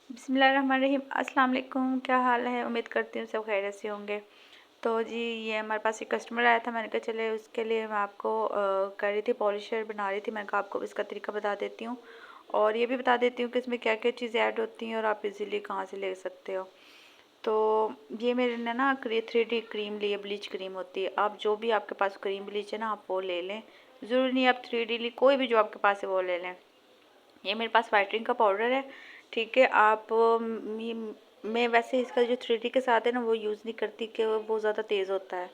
बिस्मिल्लाहिर्रहमानिर्रहीम। अस्सलाम वालेकुम। क्या हाल है? उम्मीद करती हूँ सब खैरियत से होंगे। तो जी ये हमारे पास एक कस्टमर आया था, मैंने कहा चले उसके लिए मैं आपको कर रही थी पॉलिशर बना रही थी। मैंने कहा आपको इसका तरीका बता देती हूँ और ये भी बता देती हूँ कि इसमें क्या क्या चीज़ें ऐड होती हैं और आप इजीली कहाँ से ले सकते हो। तो ये मेरे ने ना 3D क्रीम ली है, ब्लीच क्रीम होती है। आप जो भी आपके पास क्रीम ब्लीच है ना आप वो ले लें, ज़रूरी नहीं आप 3D ली, कोई भी जो आपके पास है वो ले लें। ये मेरे पास वाइटनिंग का पाउडर है, ठीक है। आप मैं वैसे इसका जो 3D के साथ है ना वो यूज़ नहीं करती कि वो ज़्यादा तेज़ होता है।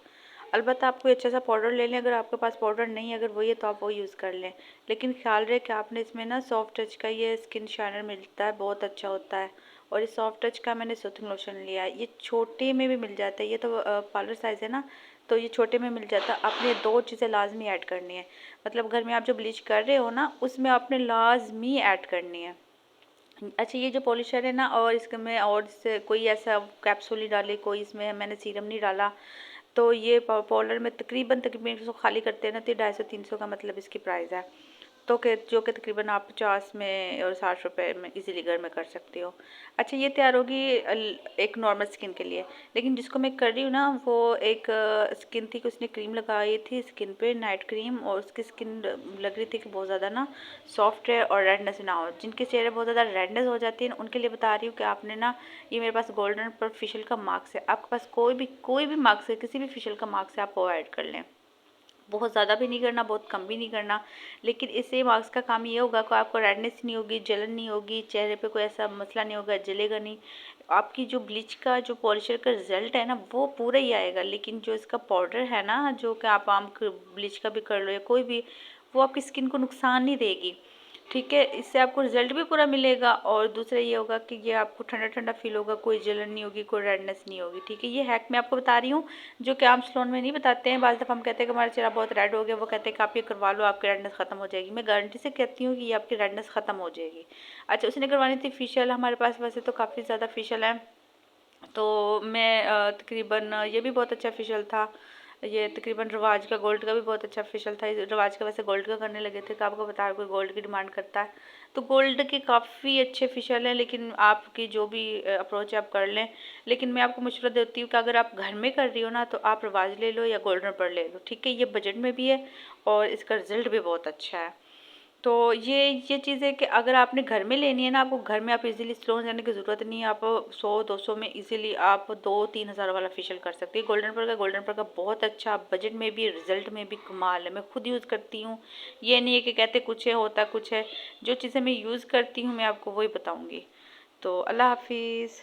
अलबत्ता आप कोई अच्छा सा पाउडर ले लें, अगर आपके पास पाउडर नहीं है, अगर वही है तो आप वो यूज़ कर लें। लेकिन ख्याल रहे कि आपने इसमें ना सॉफ्ट टच का ये स्किन शाइनर मिलता है, बहुत अच्छा होता है। और इस सॉफ्ट टच का मैंने सूथिंग लोशन लिया है, ये छोटे में भी मिल जाता है, ये तो पार्लर साइज़ है ना, तो ये छोटे में मिल जाता है। आपने दो चीज़ें लाजमी ऐड करनी है, मतलब घर में आप जो ब्लीच कर रहे हो ना उसमें आपने लाजमी ऐड करनी है। अच्छा ये जो पॉलिशर है ना, और इसके में और इससे कोई ऐसा कैप्सूल नहीं डाले, कोई इसमें मैंने सीरम नहीं डाला। तो ये पाउडर में तकरीबन तकरीबन इसको खाली करते हैं ना तो 250-300 का मतलब इसकी प्राइस है। तो के जो कि तकरीबन आप 50 में और 60 रुपए में इजीली घर में कर सकते हो। अच्छा ये तैयार होगी एक नॉर्मल स्किन के लिए, लेकिन जिसको मैं कर रही हूँ ना वो एक स्किन थी कि उसने क्रीम लगाई थी स्किन पे, नाइट क्रीम, और उसकी स्किन लग रही थी कि बहुत ज़्यादा ना सॉफ्ट है और रेडनेस ना हो। जिनके चेहरे बहुत ज़्यादा रेडनेस हो जाती है ना उनके लिए बता रही हूँ कि आपने ना, ये मेरे पास गोल्डन पर फेशियल का मार्क्स है, आपके पास कोई भी मार्क्स है, किसी भी फेशियल का मार्क्स है, आप वो ऐड कर लें। बहुत ज़्यादा भी नहीं करना, बहुत कम भी नहीं करना, लेकिन इससे मास्क का काम ये होगा कि आपको रेडनेस नहीं होगी, जलन नहीं होगी, चेहरे पे कोई ऐसा मसला नहीं होगा, जलेगा नहीं। आपकी जो ब्लीच का जो पॉलिशर का रिजल्ट है ना वो पूरा ही आएगा, लेकिन जो इसका पाउडर है ना, जो कि आप आम ब्लीच का भी कर लो या कोई भी, वो आपकी स्किन को नुकसान नहीं देगी, ठीक है। इससे आपको रिजल्ट भी पूरा मिलेगा और दूसरा ये होगा कि ये आपको ठंडा ठंडा फील होगा, कोई जलन नहीं होगी, कोई रेडनेस नहीं होगी, ठीक है। ये हैक मैं आपको बता रही हूँ जो कि आम सलोन में नहीं बताते हैं। बाज़ दफ़ा हम कहते हैं कि हमारा चेहरा बहुत रेड हो गया, वो कहते हैं कि आप ये करवा लो आपकी रेडनेस ख़त्म हो जाएगी। मैं गारंटी से कहती हूँ कि ये आपकी रेडनेस ख़त्म हो जाएगी। अच्छा उसने करवानी थी फेशियल, हमारे पास वैसे तो काफ़ी ज़्यादा फेशियल है, तो मैं तकरीबन ये भी बहुत अच्छा फेशियल था, ये तकरीबन रवाज का गोल्ड का भी बहुत अच्छा फेशियल था। रवाज का वैसे गोल्ड का करने लगे थे कि आपको बता कोई गोल्ड की डिमांड करता है, तो गोल्ड के काफ़ी अच्छे फेशियल हैं, लेकिन आपकी जो भी अप्रोच है आप कर लें। लेकिन मैं आपको मशवरा देती हूँ कि अगर आप घर में कर रही हो ना तो आप रवाज ले लो या गोल्डन पर ले लो, ठीक है। ये बजट में भी है और इसका रिजल्ट भी बहुत अच्छा है। तो ये चीज़ है कि अगर आपने घर में लेनी है ना, आपको घर में आप इजीली सैलून जाने की ज़रूरत नहीं है। आप 100-200 में इजीली आप 2-3 हज़ार वाला फेशियल कर सकते हैं। गोल्डन पर का बहुत अच्छा, बजट में भी रिजल्ट में भी कमाल है। मैं खुद यूज़ करती हूँ, ये नहीं है कि कहते कुछ है होता कुछ है। जो चीज़ें मैं यूज़ करती हूँ मैं आपको वही बताऊँगी। तो अल्लाह हाफिज़।